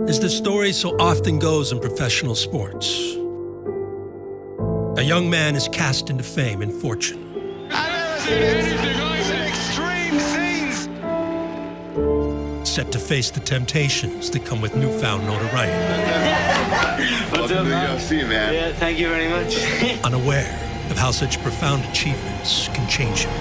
As the story so often goes in professional sports, a young man is cast into fame and fortune. I've never seen anything like that. Extreme scenes. Set to face the temptations that come with newfound notoriety. What's up, man? UFC, man. Yeah, thank you very much. Unaware of how such profound achievements can change him.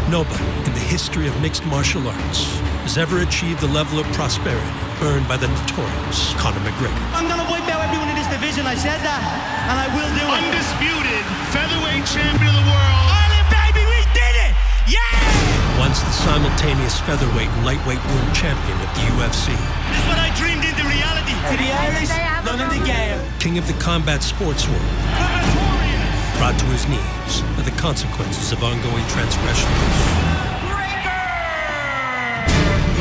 Nobody in the history of mixed martial arts has ever achieved the level of prosperity earned by the notorious Conor McGregor. I'm gonna wipe out everyone in this division. I said that, and I will do it. Undisputed featherweight champion of the world. Ireland, baby, we did it! Yeah! Once the simultaneous featherweight and lightweight world champion of the UFC. This is what I dreamed into reality. To the Irish, none of the game. King of the combat sports world. Brought to his knees by the consequences of ongoing transgressions.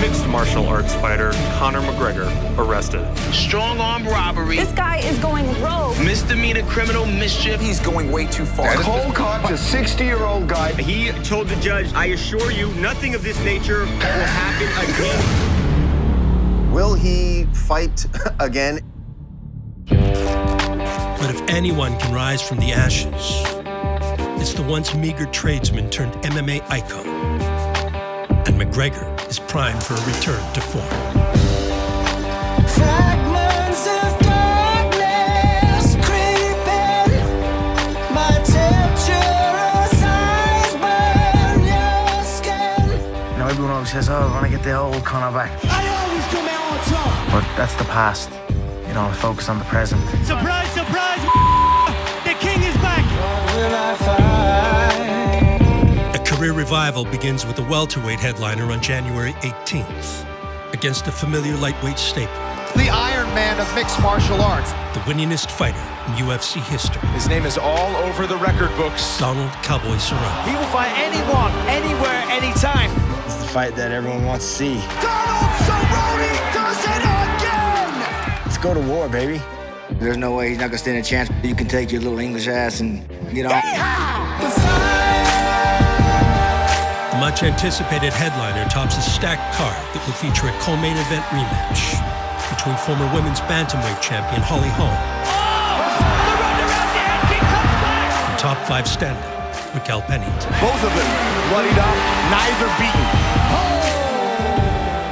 Mixed martial arts fighter Conor McGregor arrested. Strong arm robbery. This guy is going rogue. Misdemeanor criminal mischief. He's going way too far. Cole Cox, a 60-year-old guy. He told the judge, I assure you, nothing of this nature will happen again. Will he fight again? But if anyone can rise from the ashes, it's the once meager tradesman turned MMA icon. And McGregor is primed for a return to form. Fragments of darkness creeping. My temperature's eyes burn your skin. You know, everyone always says, oh, I want to get the old Conor back. I always come out on top. But that's the past. You know, focus on the present. Surprise, surprise, the king is back. What will I find? A career revival begins with a welterweight headliner on January 18th against a familiar lightweight staple. The Iron Man of mixed martial arts. The winningest fighter in UFC history. His name is all over the record books. Donald Cowboy Cerrone. He will fight anyone, anywhere, anytime. It's the fight that everyone wants to see. Donald Cerrone does it again! Let's go to war, baby. There's no way he's not gonna stand a chance. You can take your little English ass and get on. The much anticipated headliner tops a stacked card that will feature a co-main event rematch between former women's bantamweight champion Holly Holm and top 5 standout Raquel Pennington. Both of them bloodied up, neither beaten.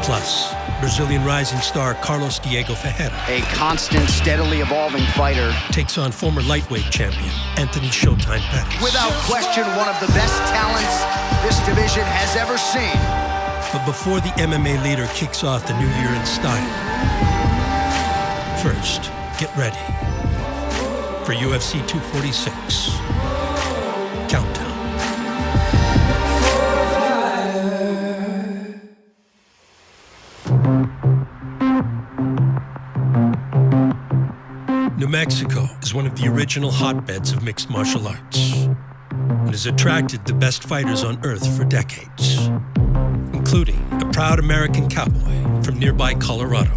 Plus, Brazilian rising star Carlos Diego Ferreira A constant, steadily evolving fighter. takes on former lightweight champion Anthony Showtime Pettis. Without question, one of the best talents this division has ever seen. But before the MMA leader kicks off the new year in style, first, get ready for UFC 246 Countdown. New Mexico is one of the original hotbeds of mixed martial arts and has attracted the best fighters on earth for decades, including a proud American cowboy from nearby Colorado,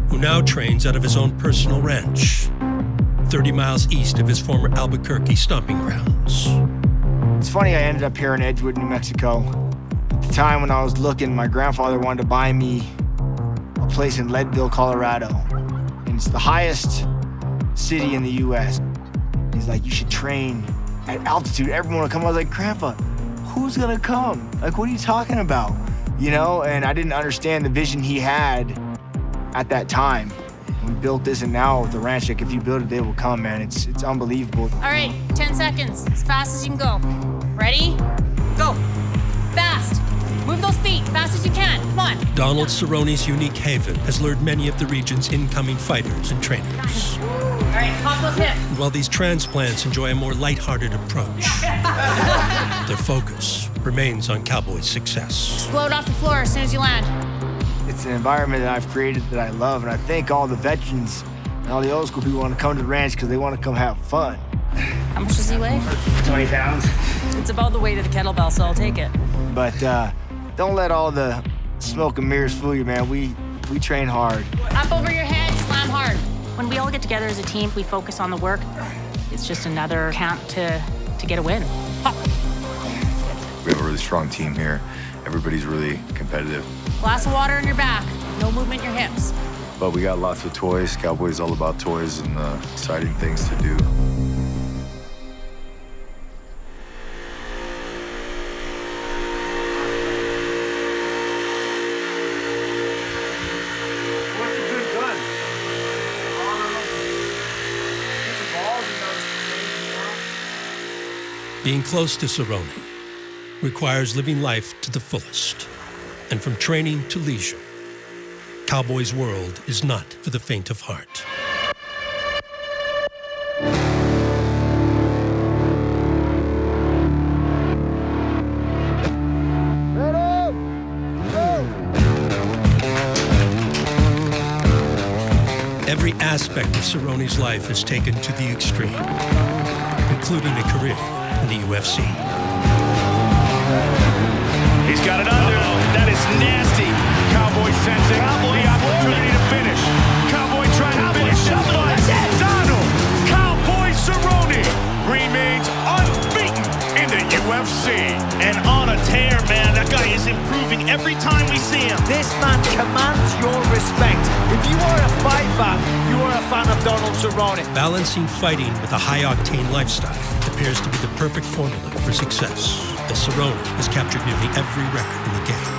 who now trains out of his own personal ranch, 30 miles east of his former Albuquerque stomping grounds. It's funny, I ended up here in Edgewood, New Mexico. At the time when I was looking, my grandfather wanted to buy me a place in Leadville, Colorado. And it's the highest city in the U.S. He's like, you should train at altitude. Everyone will come. I was like, Grandpa, who's gonna come? Like, what are you talking about? You know, and I didn't understand the vision he had at that time. We built this, and now the ranch, like, if you build it, they will come, man. It's unbelievable. All right, 10 seconds, as fast as you can go. Ready? Go. Fast. Move those feet, fast as you can. Come on. Donald Cerrone's unique haven has lured many of the region's incoming fighters and trainers. All right, pop those hips. While these transplants enjoy a more lighthearted approach, their focus remains on Cowboy's success. Explode off the floor as soon as you land. It's an environment that I've created that I love, and I think all the veterans and all the old school people want to come to the ranch because they want to come have fun. How much does he weigh? 20 pounds. It's about the weight of the kettlebell, so I'll take it. But don't let all the smoke and mirrors fool you, man. We train hard. Up over your head, slam hard. When we all get together as a team, we focus on the work. It's just another count to get a win. Pop. We have a really strong team here. Everybody's really competitive. Glass of water in your back. No movement in your hips. But we got lots of toys. Cowboy's all about toys and exciting things to do. What's a good gun? Being close to Cerrone requires living life to the fullest. And from training to leisure, Cowboy's world is not for the faint of heart. Every aspect of Cerrone's life is taken to the extreme, including a career in the UFC. He's got it under. That is nasty. Cowboy sensing the opportunity to finish. Cowboy trying to finish the fight. Donald Cowboy Cerrone remains unbeaten in the UFC. And on a tear, man. That guy is improving every time we see him. This man commands your respect. If you are a fight fan, you are a fan of Donald Cerrone. Balancing fighting with a high-octane lifestyle appears to be the perfect formula for success, as Cerrone has captured nearly every record in the game.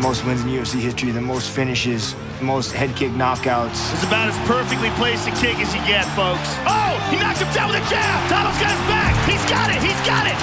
Most wins in UFC history, the most finishes, the most head kick knockouts. It's about as perfectly placed a kick as you get, folks. Oh, he knocked him down with a jab. Donald's got his back. He's got it. He's got it.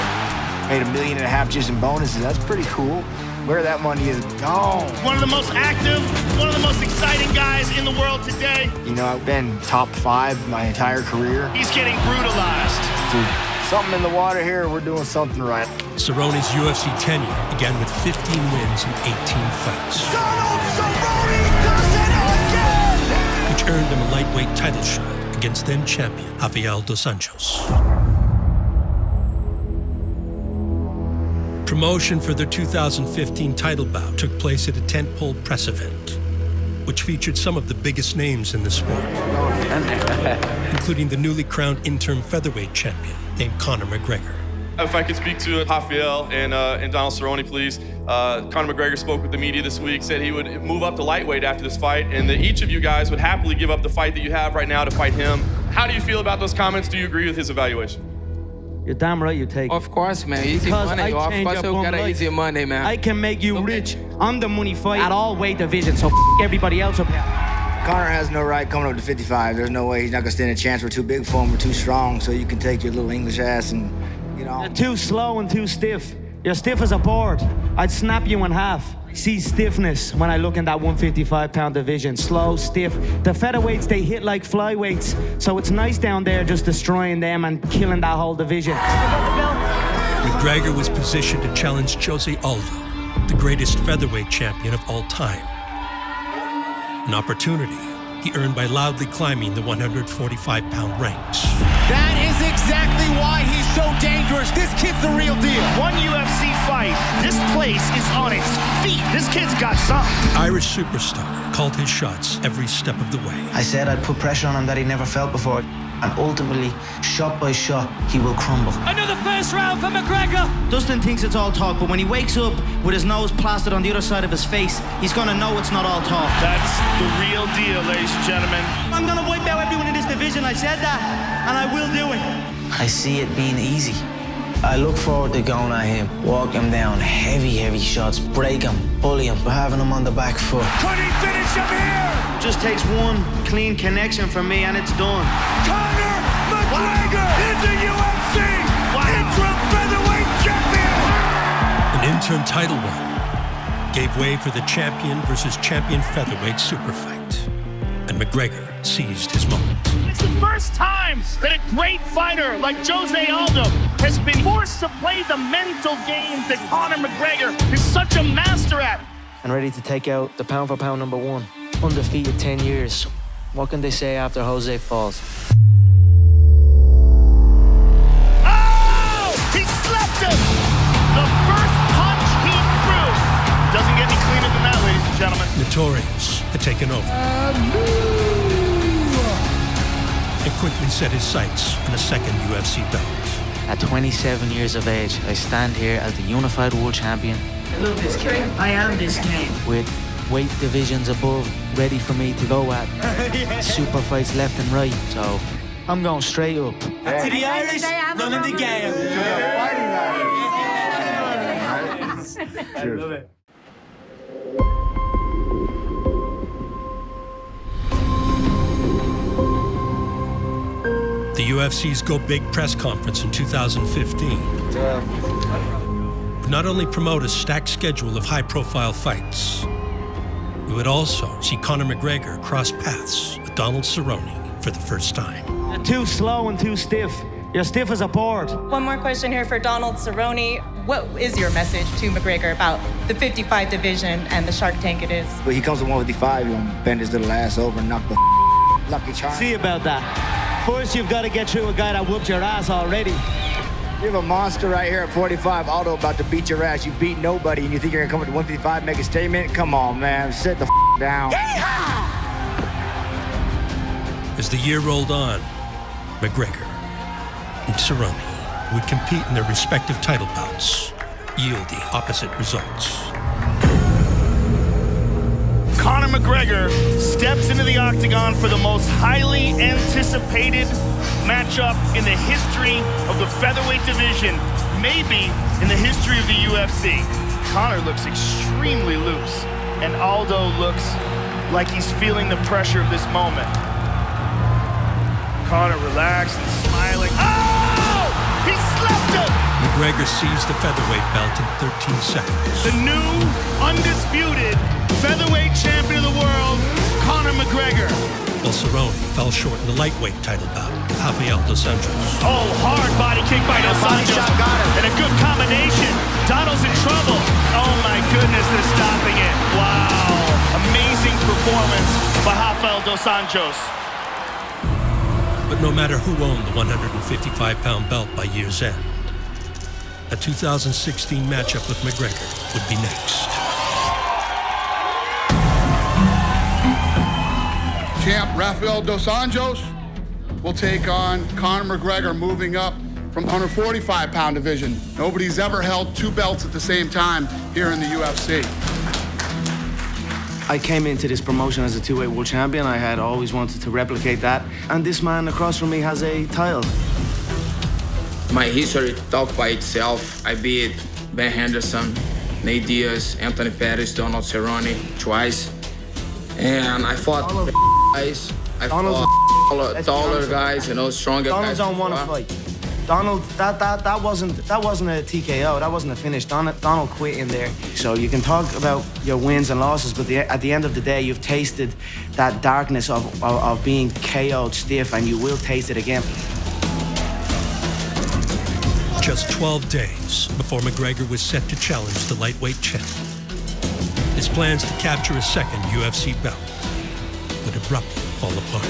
Made $1.5 million just in bonuses. That's pretty cool. Where that money is gone. One of the most active, one of the most exciting guys in the world today. You know, I've been top 5 my entire career. He's getting brutalized. Dude, something in the water here. We're doing something right. Cerrone's UFC tenure began with 15 wins in 18 fights, Donald Cerrone does it again! which earned him a lightweight title shot against then-champion Rafael dos Anjos. Promotion for their 2015 title bout took place at a tentpole press event, which featured some of the biggest names in the sport, including the newly crowned interim featherweight champion named Conor McGregor. If I could speak to Rafael and Donald Cerrone, please. Conor McGregor spoke with the media this week, said he would move up to lightweight after this fight, and that each of you guys would happily give up the fight that you have right now to fight him. How do you feel about those comments? Do you agree with his evaluation? You're damn right you take it. Of course, man. Easy Because money. I Of change course, up you on got life. easy money, man. I can make you rich. I'm the money fight at all weight divisions, so everybody else up here. Connor has no right coming up to 55. There's no way he's not gonna stand a chance. We're too big for him. We're too strong. So you can take your little English ass and, you know. You're too slow and too stiff. You're stiff as a board. I'd snap you in half. See stiffness when I look in that 155-pound division. Slow, stiff. The featherweights, they hit like flyweights. So it's nice down there just destroying them and killing that whole division. McGregor was positioned to challenge Jose Aldo, the greatest featherweight champion of all time. An opportunity he earned by loudly climbing the 145-pound ranks. That is exactly why he's so dangerous. This kid's the real deal. One UFC fight. This place is on its feet. This kid's got something. The Irish superstar called his shots every step of the way. I said I'd put pressure on him that he never felt before. And ultimately, shot by shot, he will crumble. Another first round for McGregor. Dustin thinks it's all talk, but when he wakes up with his nose plastered on the other side of his face, he's gonna know it's not all talk. That's the real deal, ladies and gentlemen. I'm gonna wipe out everyone in this division. I said that, and I will do it. I see it being easy. I look forward to going at him, walk him down, heavy shots, break him, bully him, having him on the back foot. Could he finish him here? Just takes one clean connection from me, and it's done. Conor McGregor is the UFC interim featherweight champion. An interim title run gave way for the champion versus champion featherweight super fight, and McGregor seized his moment. It's the first time that a great fighter like Jose Aldo has been forced to play the mental games that Conor McGregor is such a master at. And ready to take out the pound-for-pound number one. Undefeated 10 years. What can they say after Jose falls? Oh! He slapped him! The first punch he threw. Doesn't get any cleaner than that, ladies and gentlemen. Notorious had taken over and quickly set his sights on a second UFC belt. At 27 years of age, I stand here as the unified world champion. I love this game. I am this game. With weight divisions above ready for me to go at. Super fights left and right, so I'm going straight up. To the Irish, running the game. I love it. The UFC's Go Big press conference in 2015 would not only promote a stacked schedule of high-profile fights, we would also see Conor McGregor cross paths with Donald Cerrone for the first time. You're too slow and too stiff. You're stiff as a board. One more question here for Donald Cerrone. What is your message to McGregor about the 55 division and the Shark Tank it is? But he comes to 155, he's gonna bend his little ass over and knock the Lucky Charm. See about that. First, you've got to get through a guy that whooped your ass already. You have a monster right here at 45, Aldo about to beat your ass. You beat nobody, and you think you're gonna come up to 155, make a statement? Come on, man, sit the down. As the year rolled on, McGregor and Cerrone would compete in their respective title bouts, yielding opposite results. Conor McGregor steps into the octagon for the most highly anticipated matchup in the history of the featherweight division, maybe in the history of the UFC. Conor looks extremely loose, and Aldo looks like he's feeling the pressure of this moment. Conor relaxed and smiling. Oh! He slapped him! McGregor seized the featherweight belt in 13 seconds. The new, undisputed featherweight champion of the world, Conor McGregor. While Cerrone fell short in the lightweight title bout with Rafael dos Anjos. Oh, hard body kick by dos Anjos. And a good combination. Donald's in trouble. Oh my goodness, they're stopping it. Wow. Amazing performance by Rafael dos Anjos. But no matter who owned the 155-pound belt by year's end, a 2016 matchup with McGregor would be next. Champ Rafael dos Anjos will take on Conor McGregor, moving up from the 145-pound division. Nobody's ever held two belts at the same time here in the UFC. I came into this promotion as a two-weight world champion. I had always wanted to replicate that. And this man across from me has a title. My history talks by itself. I beat Ben Henderson, Nate Diaz, Anthony Pettis, Donald Cerrone twice. And I fought the guys. I fought taller guys, you know, stronger guys. Donald don't want to fight. Donald, that wasn't a TKO. That wasn't a finish. Donald quit in there. So you can talk about your wins and losses, but at the end of the day, you've tasted that darkness of being KO'd stiff, and you will taste it again. Just 12 days before McGregor was set to challenge the lightweight champ, his plans to capture a second UFC belt would abruptly fall apart.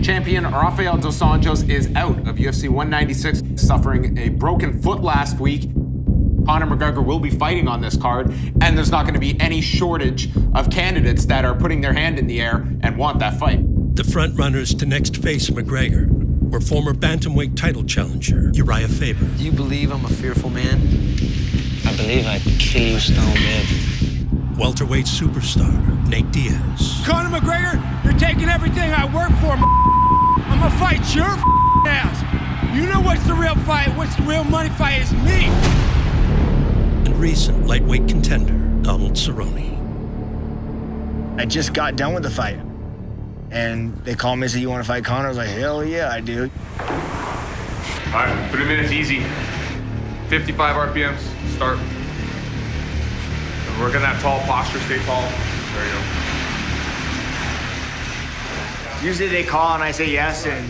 Champion Rafael dos Anjos is out of UFC 196, suffering a broken foot last week. Conor McGregor will be fighting on this card, and there's not going to be any shortage of candidates that are putting their hand in the air and want that fight. The front runners to next face McGregor were former bantamweight title challenger Uriah Faber. Do you believe I'm a fearful man? I believe I'd kill you stone dead. Welterweight superstar Nate Diaz. Conor McGregor, you're taking everything I work for. I'm gonna fight your ass. You know what's the real fight? What's the real money fight is me. And recent lightweight contender Donald Cerrone. I just got done with the fight. And they called me and said, you want to fight Conor? I was like, hell yeah, I do. All right, 3 minutes easy. 55 RPMs, start. Work on that tall posture, stay tall. There you go. Usually they call and I say yes, and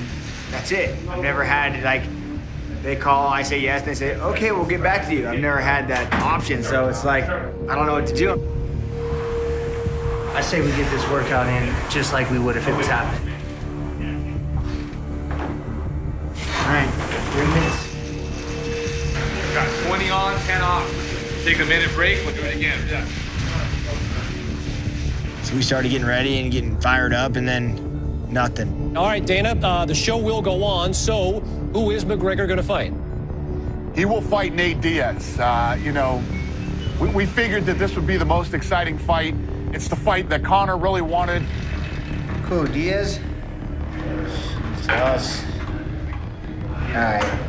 that's it. I've never had, like, they call, I say yes, and they say, okay, we'll get back to you. I've never had that option, so it's like, I don't know what to do. I say we get this workout in just like we would if it was happening. All right, 3 minutes. Got 20 on, 10 off. Take a minute break, we'll do it again. Yeah. So we started getting ready and getting fired up, and then Nothing. All right, Dana, the show will go on. So, who is McGregor going to fight? He will fight Nate Diaz. You know, we figured that this would be the most exciting fight. It's the fight that Conor really wanted. Who, Diaz? It's us. All right.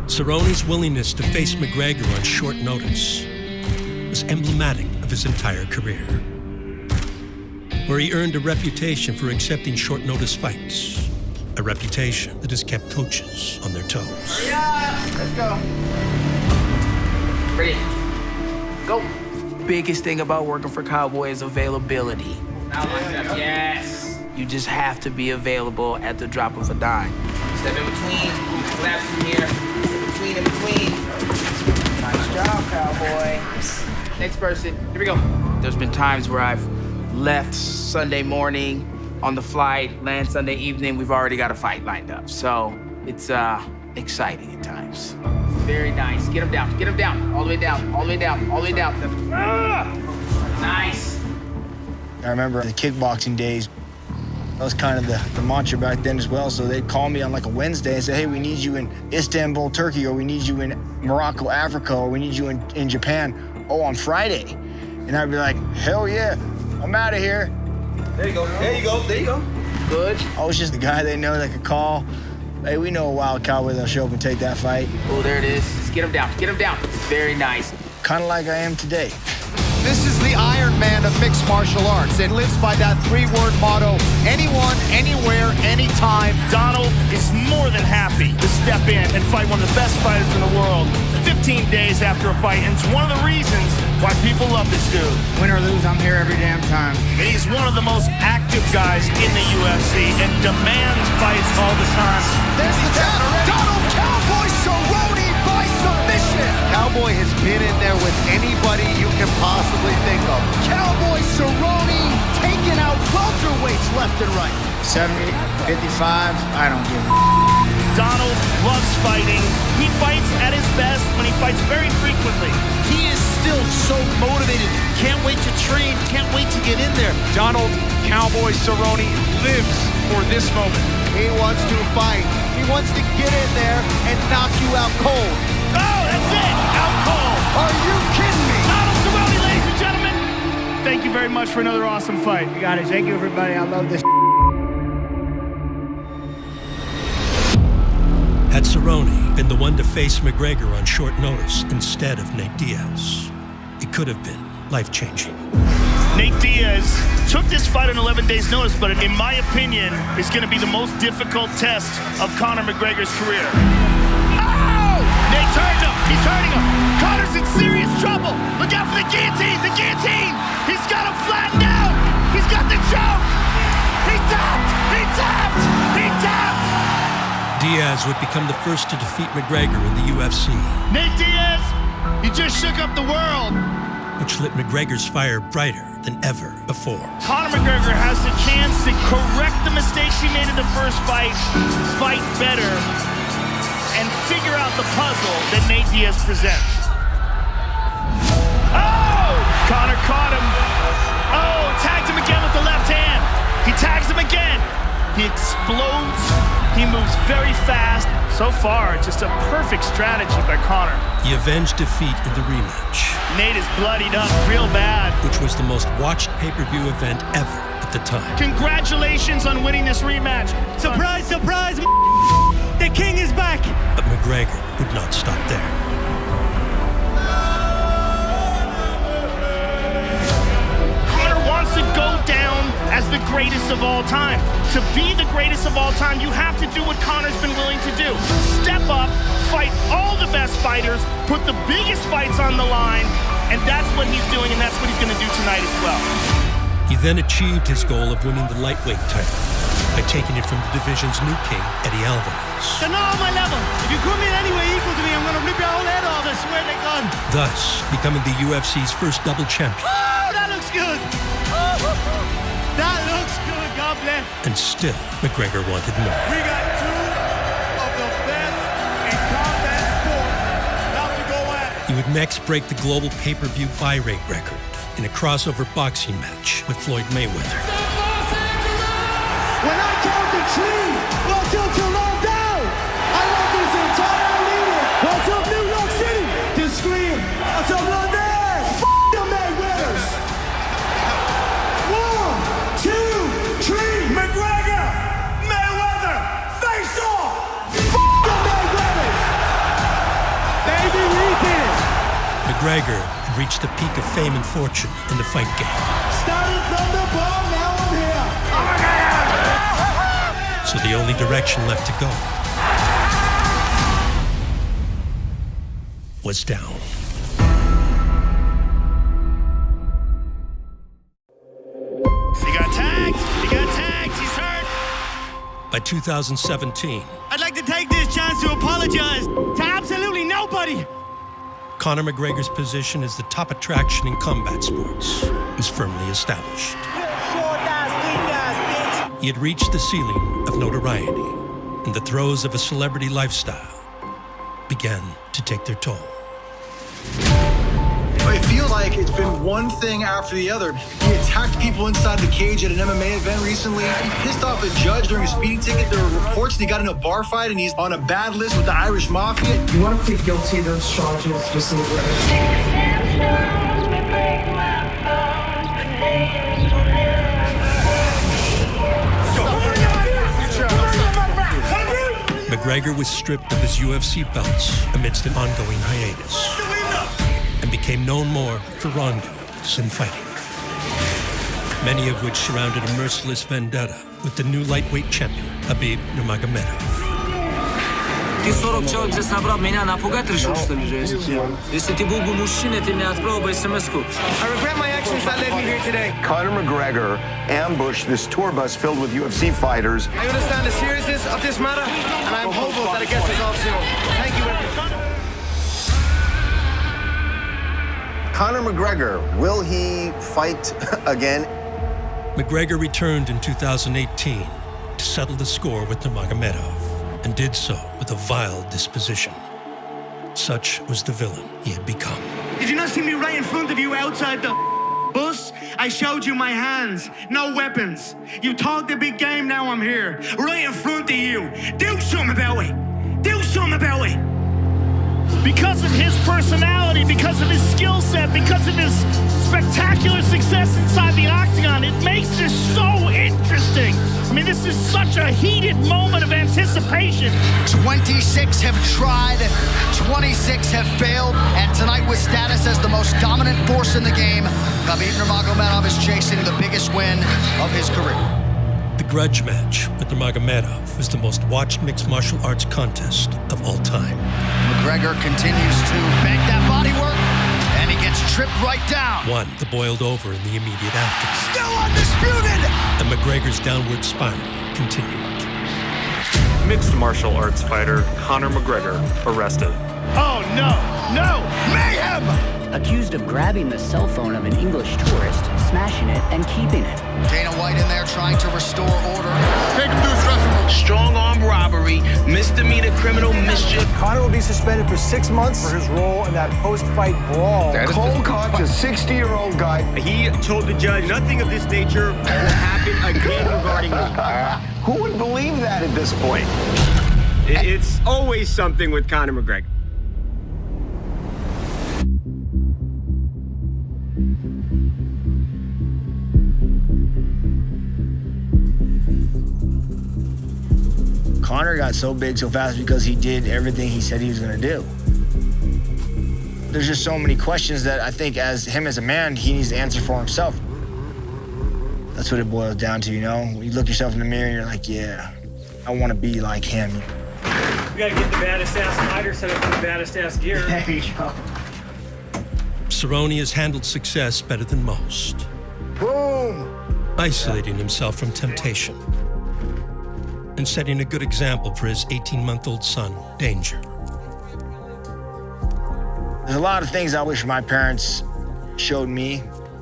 Cerrone's willingness to face McGregor on short notice was emblematic of his entire career, where he earned a reputation for accepting short-notice fights, a reputation that has kept coaches on their toes. Yeah, let's go. Ready, go. Biggest thing about working for Cowboy is availability. Yes. You just have to be available at the drop of a dime. Step in between. Collapse from here. In between. Nice job, Cowboy. Next person. Here we go. There's been times where I've left Sunday morning on the flight, land Sunday evening, we've already got a fight lined up. So it's exciting at times. Very nice. Get him down. Get him down. All the way down. All the way down. All the way down. Nice. I remember the kickboxing days. That was kind of the mantra back then as well. So they'd call me on like a Wednesday and say, hey, we need you in Istanbul, Turkey, or we need you in Morocco, Africa, or we need you in Japan. Oh, on Friday. And I'd be like, hell yeah, I'm out of here. There you go, there you go, there you go. Good. I was just the guy they know that could call. Hey, we know a wild cowboy that'll show up and take that fight. Oh, there it is. Just get him down, get him down. Very nice. Kind of like I am today. This is the Iron Man of mixed martial arts. It lives by that three-word motto, anyone, anywhere, anytime. Donald is more than happy to step in and fight one of the best fighters in the world 15 days after a fight, and it's one of the reasons why people love this dude. Win or lose, I'm here every damn time. And he's one of the most active guys in the UFC and demands fights all the time. There's the tap. Donald Cowboy Cerrone by submission. Cowboy has been in there with anybody you can possibly think of. Cowboy Cerrone taking out welterweights left and right. 70, 55, I don't give a Donald loves fighting. He fights at his best when he fights very frequently. He is still so motivated. Can't wait to train. Can't wait to get in there. Donald Cowboy Cerrone lives for this moment. He wants to fight. He wants to get in there and knock you out cold. Oh, that's it! Out cold! Are you kidding me? Donald Cerrone, ladies and gentlemen! Thank you very much for another awesome fight. You got it. Thank you, everybody. I love this. Had Cerrone been the one to face McGregor on short notice instead of Nate Diaz, it could have been life-changing. Nate Diaz took this fight on 11 days' notice, but in my opinion, is going to be the most difficult test of Conor McGregor's career. Oh! Nate's hurting him. He's hurting him. Conor's in serious trouble. Look out for the guillotine. The guillotine. He's got him flattened out. He's got the choke. He tapped. He tapped. He tapped. Diaz would become the first to defeat McGregor in the UFC. Nate Diaz, he just shook up the world. Which lit McGregor's fire brighter than ever before. Conor McGregor has the chance to correct the mistakes he made in the first fight better, and figure out the puzzle that Nate Diaz presents. Oh! Conor caught him. Oh, tagged him again with the left hand. He tags him again. He explodes. He moves very fast. So far, just a perfect strategy by Conor. He avenged defeat in the rematch. Nate is bloodied up real bad. Which was the most watched pay-per-view event ever at the time. Congratulations on winning this rematch. Surprise, surprise, the king is back. But McGregor would not stop there. Conor wants to go down as the greatest of all time. To be the greatest of all time, you have to do what Conor's been willing to do. Step up, fight all the best fighters, put the biggest fights on the line, and that's what he's doing, and that's what he's going to do tonight as well. He then achieved his goal of winning the lightweight title by taking it from the division's new king, Eddie Alvarez. They're not on my level. If you come in anywhere equal to me, I'm going to rip your whole head off, I swear to God. Thus, becoming the UFC's first double champion. Oh, that looks good. That looks good, God bless. And still, McGregor wanted more. We got two of the best he would next break the global pay-per-view buy rate record in a crossover boxing match with Floyd Mayweather. When I count to three, what's up till I'm down? I want this entire leader. What's up New York City? To scream, what's up London? F*** the Mayweathers. 1, 2, 3. McGregor, Mayweather, face off. F*** the Mayweathers. Baby, we did it. McGregor had reached the peak of fame and fortune in the fight game. Started from the bottom, now I'm here. Oh my God. So the only direction left to go was down. He got tagged. He's hurt. By 2017, I'd like to take this chance to apologize to absolutely nobody. Conor McGregor's position as the top attraction in combat sports was firmly established. He had reached the ceiling of notoriety, and the throes of a celebrity lifestyle began to take their toll. It feels like it's been one thing after the other. He attacked people inside the cage at an MMA event recently. He pissed off a judge during a speeding ticket. There were reports that he got in a bar fight and he's on a bad list with the Irish Mafia. You want to plead guilty to those charges just a little bit? McGregor was stripped of his UFC belts amidst an ongoing hiatus and became known more for wrongdoings than fighting, many of which surrounded a merciless vendetta with the new lightweight champion, Khabib Nurmagomedov. Ти 40 человек за собрал меня напугать решил, что ли, жесть? Если ты был бы мужчиной, ты мне отправил бы смс-ку. I regret my actions that led me here today. Conor McGregor ambushed this tour bus filled with UFC fighters. I understand the seriousness of this matter, and I'm hopeful that it gets resolved soon. Thank you, everyone. Conor McGregor, will he fight again? McGregor returned in 2018 to settle the score with Nurmagomedov, and did so with a vile disposition. Such was the villain he had become. Did you not see me right in front of you outside the bus? I showed you my hands, no weapons. You talked a big game, now I'm here, right in front of you. Do something about it. Do something about it. Because of his personality, because of his skill set, because of his spectacular success inside the octagon, it makes this so interesting. I mean, this is such a heated moment of anticipation. 26 have tried, 26 have failed, and tonight with status as the most dominant force in the game, Khabib Nurmagomedov is chasing the biggest win of his career. The grudge match with Nurmagomedov was the most watched mixed martial arts contest of all time. McGregor continues to bank that body work, and he gets tripped right down. One that boiled over in the immediate aftermath. Still undisputed! And McGregor's downward spiral continued. Mixed martial arts fighter Conor McGregor arrested. Oh, no, no, mayhem! Accused of grabbing the cell phone of an English tourist, smashing it, and keeping it. Dana White in there trying to restore order. Take him to his dressing room. Strong arm robbery, misdemeanor criminal mischief. Conor will be suspended for 6 months for his role in that post-fight brawl. Cold Cock's a 60-year-old guy. He told the judge nothing of this nature will happen again regarding me. Who would believe that at this point? It's always something with Conor McGregor. Conor got so big so fast because he did everything he said he was gonna do. There's just so many questions that I think as a man, he needs to answer for himself. That's what it boils down to, you know? You look yourself in the mirror and you're like, yeah, I wanna be like him. We gotta get the baddest ass fighter set up in the baddest ass gear. There you go. Cerrone has handled success better than most. Boom! Isolating himself from temptation and setting a good example for his 18-month-old son, Danger. There's a lot of things I wish my parents showed me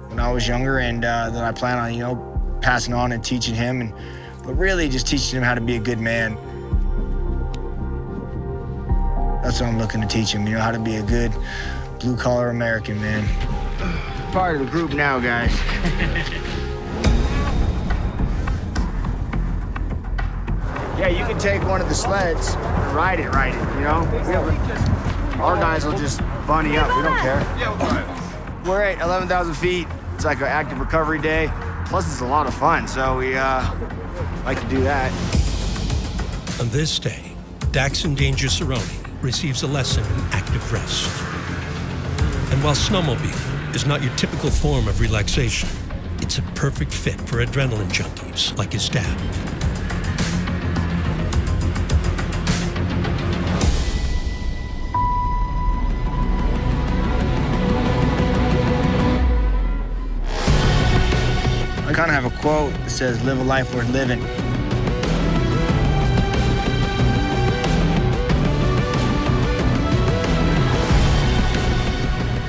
when I was younger and that I plan on, you know, passing on and teaching him, but really just teaching him how to be a good man. That's what I'm looking to teach him, you know, how to be a good blue-collar American, man. Part of the group now, guys. Yeah, you can take one of the sleds and ride it, you know? Our guys will just bunny up, we don't care. We're at 11,000 feet. It's like an active recovery day. Plus, it's a lot of fun, so we like to do that. On this day, Daxon Danger Cerrone receives a lesson in active rest. And while snowmobiling is not your typical form of relaxation, it's a perfect fit for adrenaline junkies like his dad. I kind of have a quote that says, live a life worth living.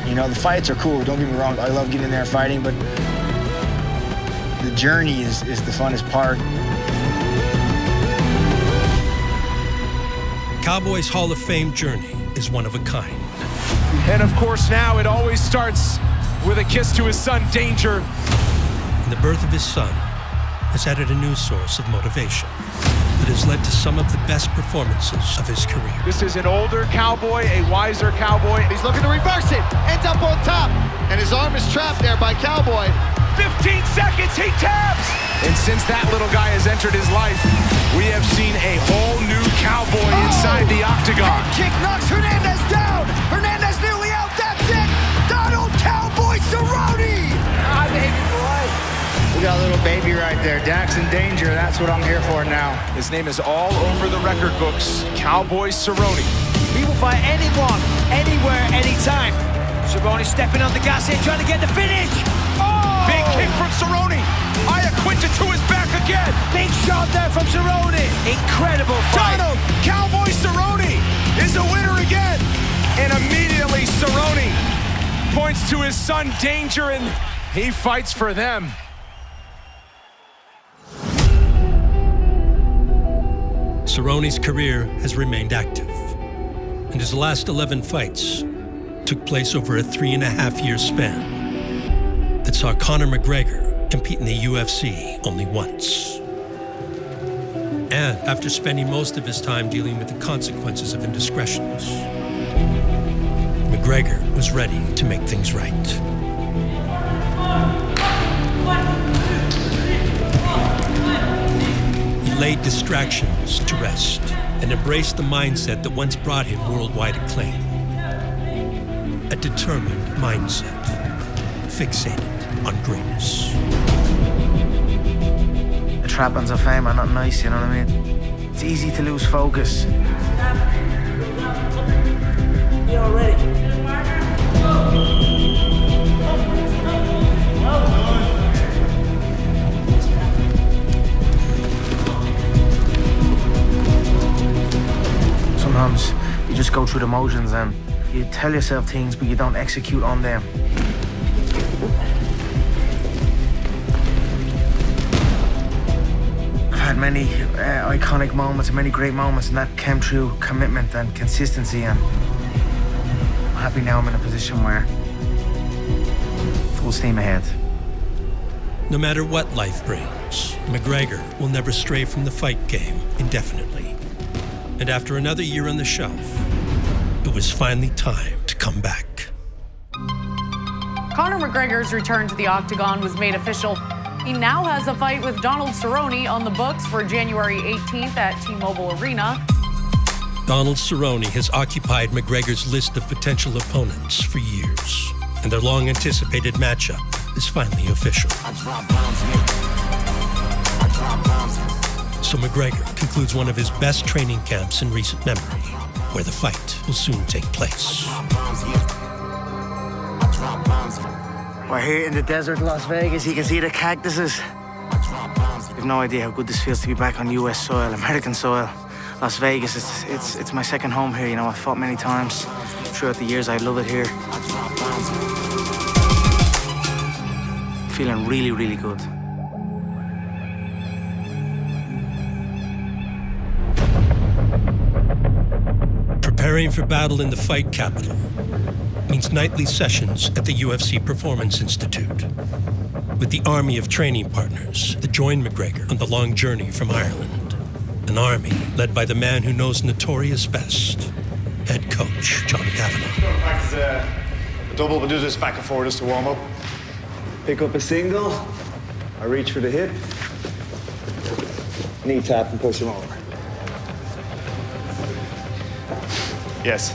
You know, the fights are cool, don't get me wrong. I love getting in there and fighting, but the journey is the funnest part. Cowboys Hall of Fame journey is one of a kind. And of course now it always starts with a kiss to his son, Danger. And the birth of his son has added a new source of motivation that has led to some of the best performances of his career. This is an older cowboy, a wiser cowboy. He's looking to reverse it, ends up on top, and his arm is trapped there by Cowboy. 15 seconds, he taps! And since that little guy has entered his life, we have seen a whole new cowboy inside the octagon. Kick knocks Hernandez down. Hernandez nearly out, that's it. Donald Cowboy Cerrone. Hi, baby boy. We got a little baby right there, Daxon Danger. That's what I'm here for now. His name is all over the record books, Cowboy Cerrone. He will fight anyone, anywhere, anytime. Cerrone stepping on the gas here, trying to get the finish. Oh! Big kick from Cerrone. Iaquinta to his back again. Big shot there from Cerrone. Incredible fight. Donald Cowboy Cerrone is a winner again. And immediately Cerrone points to his son Danger and he fights for them. Cerrone's career has remained active, and his last 11 fights took place over a 3.5-year span that saw Conor McGregor compete in the UFC only once. And after spending most of his time dealing with the consequences of indiscretions, McGregor was ready to make things right. He laid distractions to rest and embraced the mindset that once brought him worldwide acclaim. A determined mindset, fixated on greatness. The trappings of fame are not nice, you know what I mean? It's easy to lose focus. You're ready. Sometimes you just go through the motions and you tell yourself things, but you don't execute on them. I've had many iconic moments and many great moments, and that came through commitment and consistency, and I'm happy now I'm in a position where full steam ahead. No matter what life brings, McGregor will never stray from the fight game indefinitely. And after another year on the shelf, it was finally time to come back. Conor McGregor's return to the octagon was made official. He now has a fight with Donald Cerrone on the books for January 18th at T-Mobile Arena. Donald Cerrone has occupied McGregor's list of potential opponents for years, and their long-anticipated matchup is finally official. So McGregor concludes one of his best training camps in recent memory, where the fight will soon take place. We're here in the desert, Las Vegas. You can see the cactuses. You have no idea how good this feels to be back on US soil, American soil. Las Vegas, it's my second home here. You know, I've fought many times throughout the years. I love it here. Feeling really, really good. Preparing for battle in the fight capital, means nightly sessions at the UFC Performance Institute with the army of training partners that joined McGregor on the long journey from Ireland. An army led by the man who knows notorious best, head coach John Kavanagh. Practice a double, but do this back and forward just to warm up. Pick up a single, I reach for the hip, knee tap and push him over. Yes.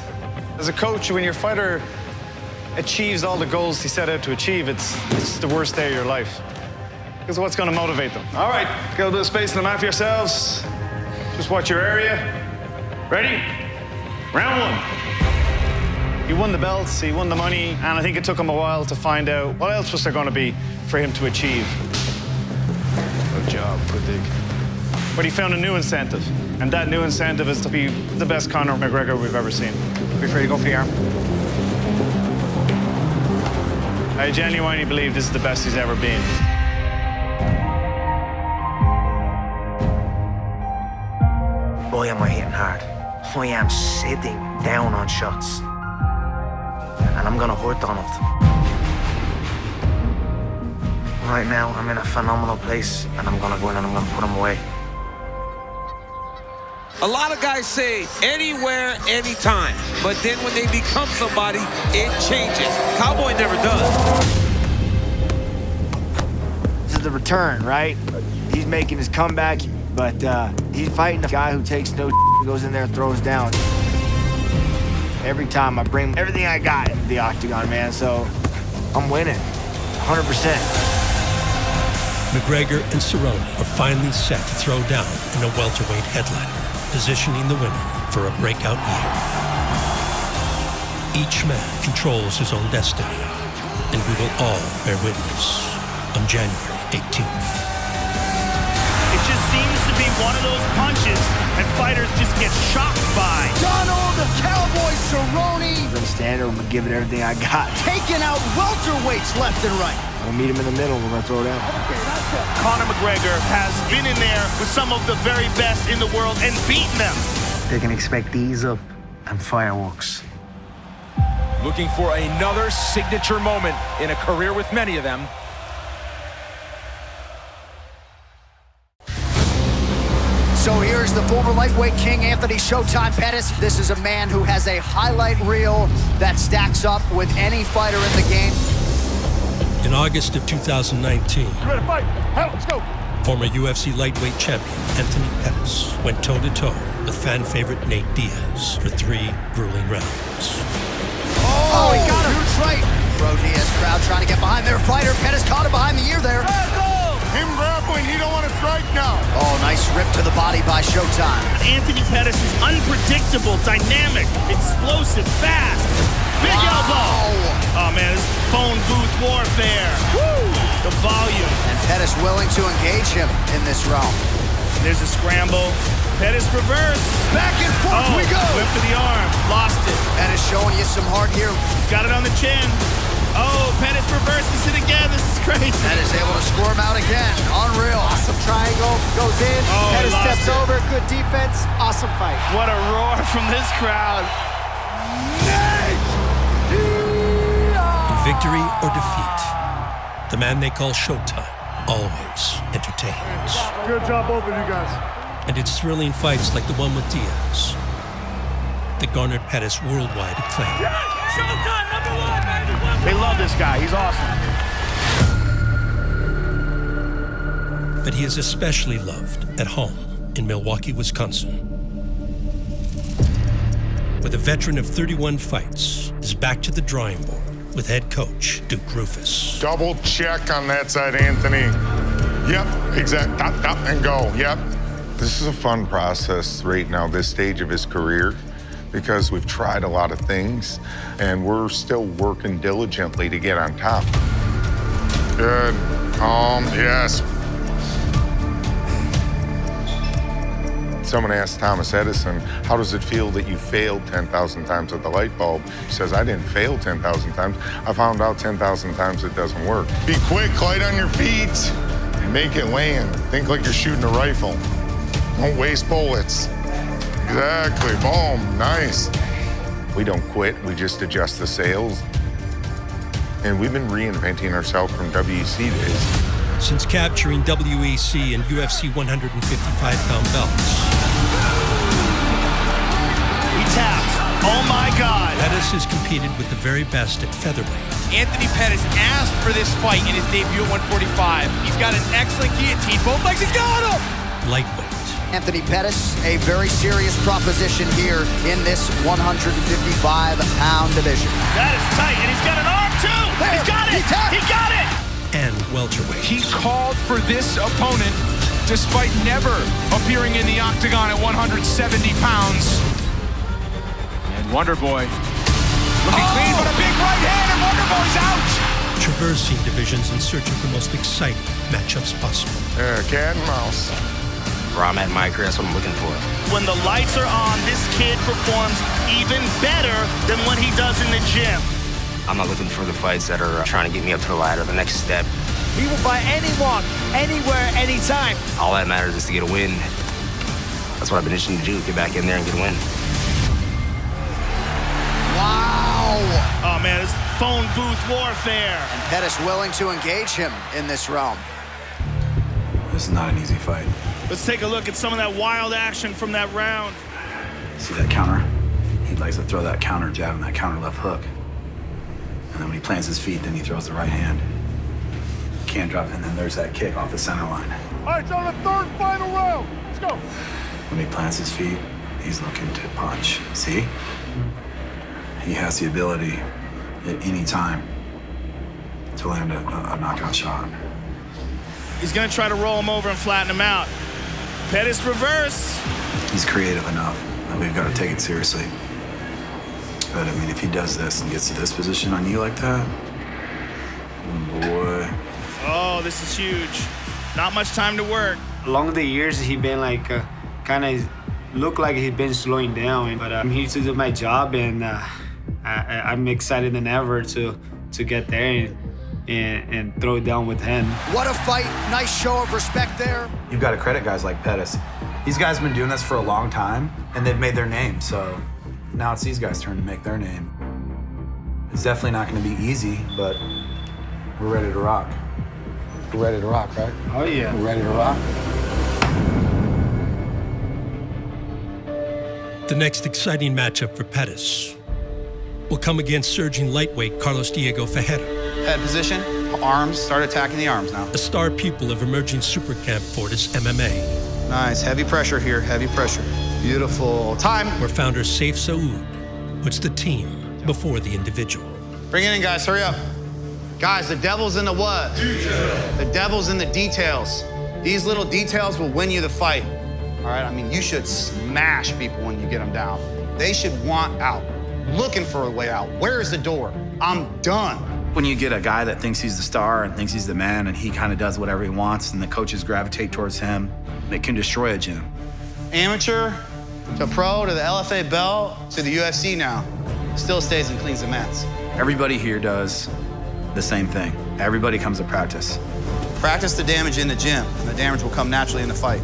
As a coach, when your fighter achieves all the goals he set out to achieve, it's the worst day of your life. Because what's going to motivate them? All right, get a little bit of space in the mat for yourselves. Just watch your area. Ready? Round one. He won the belts, he won the money, and I think it took him a while to find out what else was there going to be for him to achieve. Good job, good dig. But he found a new incentive, and that new incentive is to be the best Conor McGregor we've ever seen. Be free to go for your arm. I genuinely believe this is the best he's ever been. Boy, am I hitting hard. I am sitting down on shots. And I'm gonna hurt Donald. Right now, I'm in a phenomenal place, and I'm gonna go in and I'm gonna put him away. A lot of guys say anywhere, anytime, but then when they become somebody, it changes. Cowboy never does. This is the return, right? He's making his comeback, but he's fighting a guy who takes no goes in there and throws down. Every time I bring everything I got into the octagon, man, so I'm winning, 100%. McGregor and Cerrone are finally set to throw down in a welterweight headliner, positioning the winner for a breakout year. Each man controls his own destiny, and we will all bear witness on January 18th. It just seems to be one of those punches and fighters just get shocked by. Donald the Cowboy Cerrone. I'm gonna stand there, I'm gonna give it everything I got. Taking out welterweights left and right. I'm gonna meet him in the middle, we're gonna throw down. Conor McGregor has been in there with some of the very best in the world and beaten them. They can expect ease up and fireworks. Looking for another signature moment in a career with many of them. So here's the former lightweight king, Anthony Showtime Pettis. This is a man who has a highlight reel that stacks up with any fighter in the game. In August of 2019, You ready to fight? Hell, let's go. former UFC lightweight champion Anthony Pettis went toe-to-toe with fan favorite Nate Diaz for 3 grueling rounds. Oh, he got him. Huge right. Pro Diaz crowd trying to get behind their fighter. Pettis caught him behind the ear there. Him grappling, he don't want to strike now. Oh, nice rip to the body by Showtime. Anthony Pettis is unpredictable, dynamic, explosive, fast. Big elbow. Oh, man, this is phone booth warfare. Woo! The volume. And Pettis willing to engage him in this round. There's a scramble. Pettis reverse. Back and forth we go. Whip to the arm. Lost it. Pettis showing you some heart here. Got it on the chin. Oh, Pettis reverses it again. This is crazy. Pettis able to score him out again. Unreal. Awesome triangle. Goes in. Oh, Pettis steps it. over. Good defense. Awesome fight. What a roar from this crowd. In victory or defeat, the man they call Showtime always entertains. Good job, both of you guys. And it's thrilling fights like the one with Diaz that garnered Pettis worldwide acclaim. Showtime, #1, baby. They love this guy. He's awesome. But he is especially loved at home in Milwaukee, Wisconsin, where the veteran of 31 fights is back to the drawing board with head coach Duke Roufus. Double check on that side, Anthony. Yep, exact. Up, and go. Yep. This is a fun process right now, this stage of his career, because we've tried a lot of things and we're still working diligently to get on top. Good. Yes. Someone asked Thomas Edison, how does it feel that you failed 10,000 times at the light bulb? He says, I didn't fail 10,000 times. I found out 10,000 times it doesn't work. Be quick, light on your feet. Make it land. Think like you're shooting a rifle. Don't waste bullets. Exactly. Boom. Nice. We don't quit. We just adjust the sails And we've been reinventing ourselves from WEC days. Since capturing WEC and UFC 155-pound belts. He taps. Oh my God. Pettis has competed with the very best at featherweight. Anthony Pettis asked for this fight in his debut at 145. He's got an excellent guillotine. Both legs, he's got him! Lightweight. Anthony Pettis, a very serious proposition here in this 155-pound division. That is tight, and he's got an arm too! He's got it! He got it! And welterweight. He called for this opponent despite never appearing in the octagon at 170 pounds. And Wonderboy looking clean, but a big right hand, and Wonderboy's out! Traversing divisions in search of the most exciting matchups possible. Cat and mouse. Where I'm at in my career, that's what I'm looking for. When the lights are on, this kid performs even better than what he does in the gym. I'm not looking for the fights that are trying to get me up to the ladder, the next step. He will fight anyone, anywhere, anytime. All that matters is to get a win. That's what I've been itching to do, get back in there and get a win. Wow. Oh man, it's phone booth warfare. And Pettis willing to engage him in this realm. This is not an easy fight. Let's take a look at some of that wild action from that round. See that counter? He likes to throw that counter jab and that counter left hook. And then when he plants his feet, then he throws the right hand. Can't drop, and then there's that kick off the center line. All right, it's on the third final round. Let's go. When he plants his feet, he's looking to punch. See? He has the ability at any time to land a knockout shot. He's gonna try to roll him over and flatten him out. Pettis reverse. He's creative enough that we've got to take it seriously. But I mean, if he does this and gets to this position on you like that, boy. Oh, this is huge. Not much time to work. Along the years, he been like kind of look like he's been slowing down, but I'm here to do my job, and I'm excited than ever to get there and throw it down with him. What a fight. Nice show of respect there. You've got to credit guys like Pettis. These guys have been doing this for a long time, and they've made their name, so now it's these guys' turn to make their name. It's definitely not going to be easy, but we're ready to rock. We're ready to rock, right? Oh, yeah. We're ready to rock. The next exciting matchup for Pettis will come against surging lightweight Carlos Diego Ferreira. Head position, arms, start attacking the arms now. A star pupil of emerging super camp Fortis MMA. Nice, heavy pressure here, heavy pressure. Beautiful. Time. Where founder Saif Saud puts the team before the individual. Bring it in, guys, hurry up. Guys, the devil's in the what? Details. The devil's in the details. These little details will win you the fight. All right, I mean, you should smash people when you get them down. They should want out, looking for a way out. Where's the door? I'm done. When you get a guy that thinks he's the star and thinks he's the man and he kind of does whatever he wants and the coaches gravitate towards him, it can destroy a gym. Amateur to pro to the LFA belt to the UFC now. Still stays and cleans the mats. Everybody here does the same thing. Everybody comes to practice. Practice the damage in the gym, and the damage will come naturally in the fight.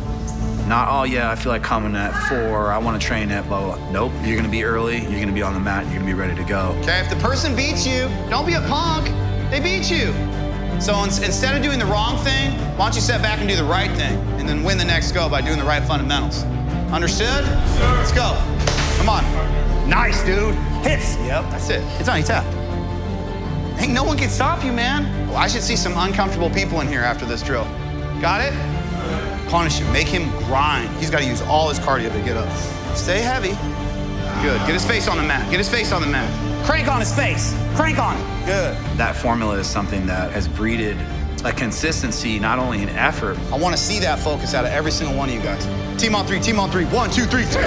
Not, oh yeah, I feel like coming at 4, I want to train at blah, blah. Nope, you're gonna be early, you're gonna be on the mat, you're gonna be ready to go. Okay, if the person beats you, don't be a punk. They beat you. So instead of doing the wrong thing, why don't you step back and do the right thing, and then win the next go by doing the right fundamentals. Understood? Sure. Let's go. Come on. Nice, dude. Hits. Yep, that's it. It's on, you tap. Ain't no one can stop you, man. Well, I should see some uncomfortable people in here after this drill. Got it? Punish him, make him grind. He's got to use all his cardio to get up. Stay heavy. Good, get his face on the mat. Get his face on the mat. Crank on his face. Crank on it. Good. That formula is something that has breeded a consistency, not only in effort. I want to see that focus out of every single one of you guys. Team on 3, team on 3. 1, 2, 3, 3.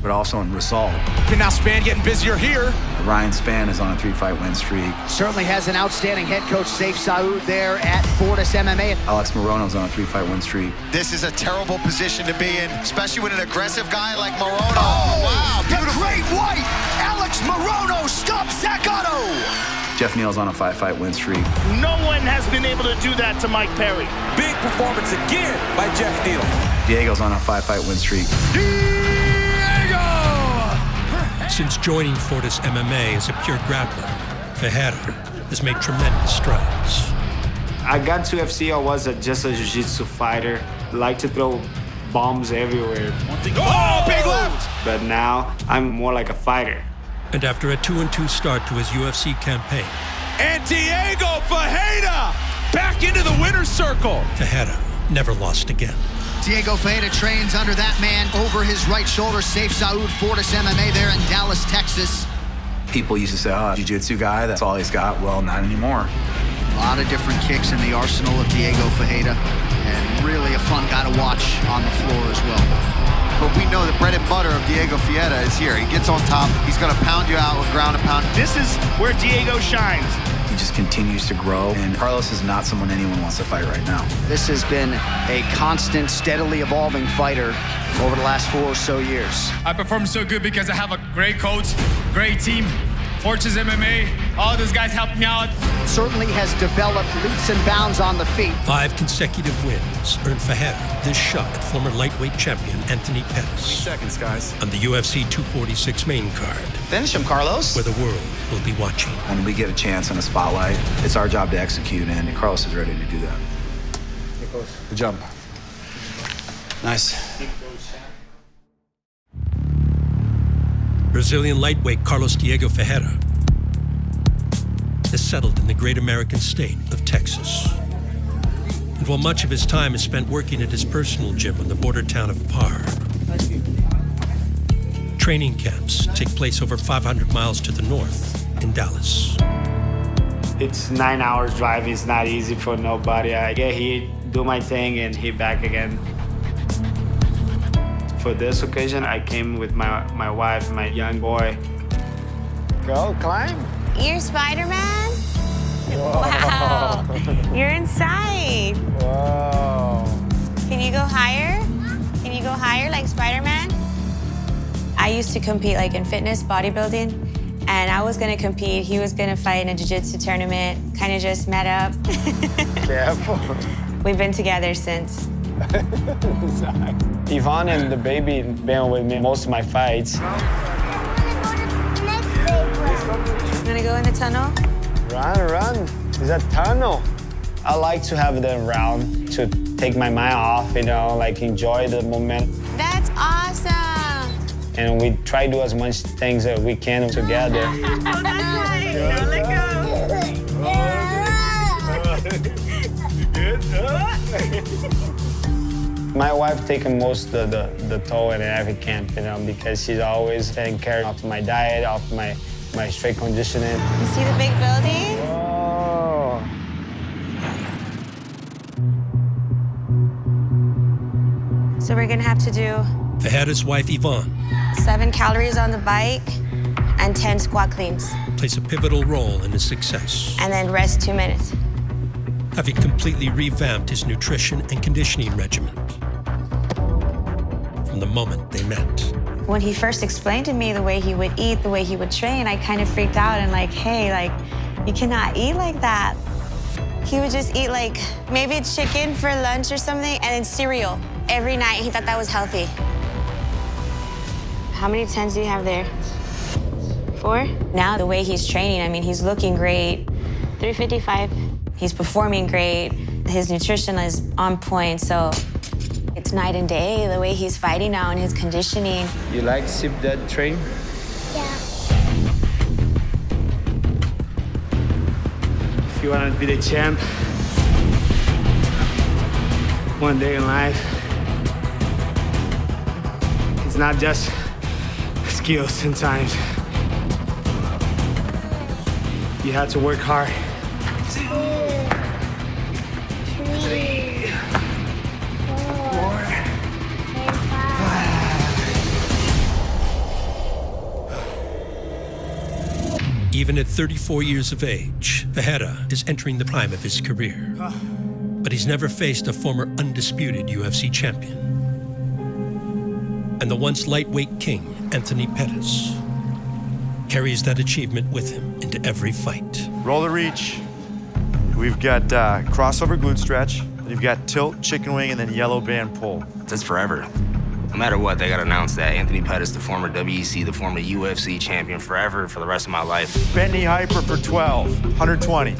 But also in result. Okay, now Spann getting busier here. Ryan Spann is on a 3-fight win streak. Certainly has an outstanding head coach, Saif Saud, there at Fortis MMA. Alex Morono's on a 3-fight win streak. This is a terrible position to be in, especially with an aggressive guy like Morono. Oh, wow. The Great White, Alex Morono stops Zagato. Jeff Neal's on a 5-fight win streak. No one has been able to do that to Mike Perry. Big performance again by Jeff Neal. Diego's on a 5-fight win streak. Since joining Fortis MMA as a pure grappler, Ferreira has made tremendous strides. I got to UFC, I was just a jiu-jitsu fighter. I like to throw bombs everywhere. Oh, big left! But now, I'm more like a fighter. And after a 2-2 start to his UFC campaign, And Diego Ferreira back into the winner's circle. Ferreira never lost again. Diego Ferreira trains under that man over his right shoulder. Safe Saud Fortis MMA there in Dallas, Texas. People used to say, oh, jiu-jitsu guy, that's all he's got. Well, not anymore. A lot of different kicks in the arsenal of Diego Ferreira, and really a fun guy to watch on the floor as well. But we know the bread and butter of Diego Ferreira is here. He gets on top. He's going to pound you out with ground and pound. This is where Diego shines. He just continues to grow, and Carlos is not someone anyone wants to fight right now. This has been a constant, steadily evolving fighter over the last 4 or so years. I perform so good because I have a great coach, great team, Fortress MMA. All those guys helped me out. Certainly has developed leaps and bounds on the feet. 5 consecutive wins earned Ferreira this shot at former lightweight champion Anthony Pettis. 3 seconds, guys. On the UFC 246 main card, Finish him, Carlos. where the world will be watching. When we get a chance in a spotlight, it's our job to execute, and Carlos is ready to do that. Good job. Nice. Brazilian lightweight Carlos Diego Ferreira is settled in the great American state of Texas. And while much of his time is spent working at his personal gym in the border town of Parr, training camps take place over 500 miles to the north in Dallas. It's 9 hours drive. It's not easy for nobody. I get here, do my thing, and hit back again. For this occasion, I came with my wife, my young boy. Go, climb. You're Spider-Man? Wow. You're inside. Wow. Can you go higher? Can you go higher like Spider-Man? I used to compete like in fitness, bodybuilding, and I was gonna compete. He was gonna fight in a jiu-jitsu tournament, kind of just met up. Careful. We've been together since. Yvonne and the baby been with me most of my fights. You wanna go in the tunnel? Run. It's a tunnel. I like to have them around to take my mind off, like enjoy the moment. That's awesome. And we try to do as much things that we can together. Oh, that's right. Let go. My wife taking most of the toll in every camp, because she's always taking care of my diet, of my straight conditioning. You see the big building? Oh. So we're gonna have to do Ferreira's wife, Yvonne, 7 calories on the bike and 10 squat cleans. plays a pivotal role in his success, And then rest 2 minutes. having completely revamped his nutrition and conditioning regimen from the moment they met. When he first explained to me the way he would eat, the way he would train, I kind of freaked out and hey, you cannot eat like that. He would just eat maybe chicken for lunch or something and then cereal every night. He thought that was healthy. How many 10s do you have there? 4? Now the way he's training, he's looking great. 355. He's performing great. His nutrition is on point, so it's night and day, the way he's fighting now and his conditioning. You like sip that train? Yeah. If you want to be the champ one day in life, it's not just skills sometimes. You have to work hard. 2, 3, 4, 5. Even at 34 years of age, Ferreira is entering the prime of his career. But he's never faced a former undisputed UFC champion. And the once lightweight king, Anthony Pettis, carries that achievement with him into every fight. Roll the reach. We've got crossover glute stretch. You've got tilt, chicken wing, and then yellow band pull. That's forever. No matter what, they gotta announce that. Anthony Pettis, the former WEC, the former UFC champion, forever for the rest of my life. Bent knee hyper for 12, 120.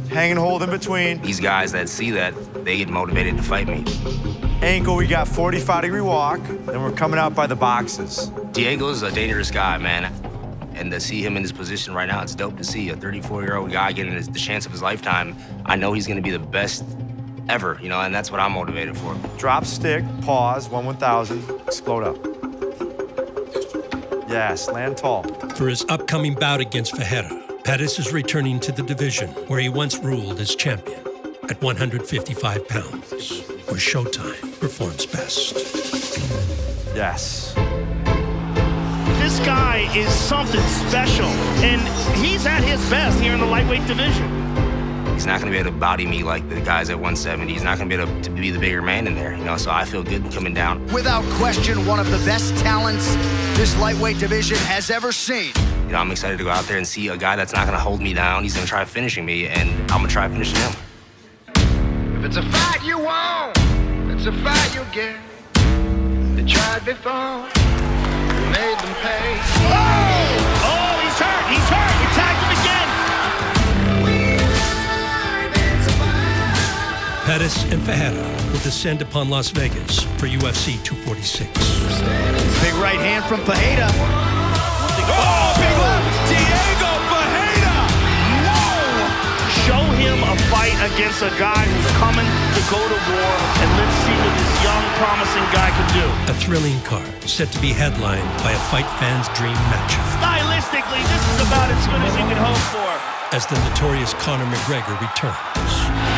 Hang and hold in between. These guys that see that, they get motivated to fight me. Ankle, we got 45-degree walk, and we're coming out by the boxes. Diego's a dangerous guy, man. And to see him in this position right now, it's dope to see a 34-year-old guy getting the chance of his lifetime. I know he's gonna be the best ever, you know, and that's what I'm motivated for. Drop stick, pause, 1/1000, explode up. Yes, land tall. For his upcoming bout against Ferreira, Pettis is returning to the division where he once ruled as champion at 155 pounds, where Showtime performs best. Yes. This guy is something special, and he's at his best here in the lightweight division. He's not gonna be able to body me like the guys at 170. He's not gonna be able to be the bigger man in there, you know, so I feel good coming down. Without question, one of the best talents this lightweight division has ever seen. You know, I'm excited to go out there and see a guy that's not gonna hold me down. He's gonna try finishing me, and I'm gonna try finishing him. If it's a fight you want, it's a fight you get. They tried before, we made them pay. Oh! Oh, he's hurt, he's hurt. We tagged him again. Pettis and Ferreira will descend upon Las Vegas for UFC 246. Big right hand from Ferreira. Oh, big left. Diego Ferreira. Whoa! Show him a fight against a guy who's coming to go to war, and let's see what this young, promising guy can do. A thrilling card set to be headlined by a fight fan's dream matchup. Stylistically, this is about as good as you can hope for. As the notorious Conor McGregor returns.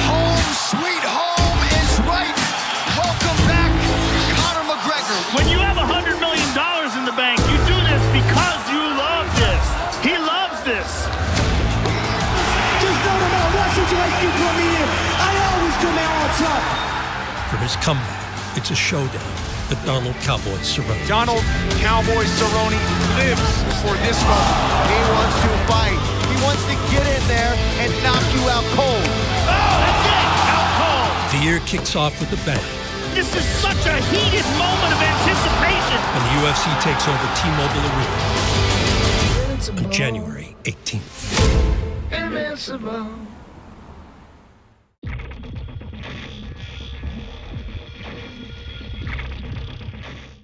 Home sweet home is right. Welcome back, Conor McGregor. When you have $100 million in the bank, you do this because you love this. He loves this. Just know no matter what situation you put me in, I always come out on top. For his comeback, it's a showdown at Donald Cowboy Cerrone. Donald Cowboy Cerrone lives for this moment. He wants to fight. He wants to get in there and knock you out cold. Oh, that's it. Out cold. The year kicks off with a bang. This is such a heated moment of anticipation. And the UFC takes over T-Mobile Arena on January 18th. Invincible.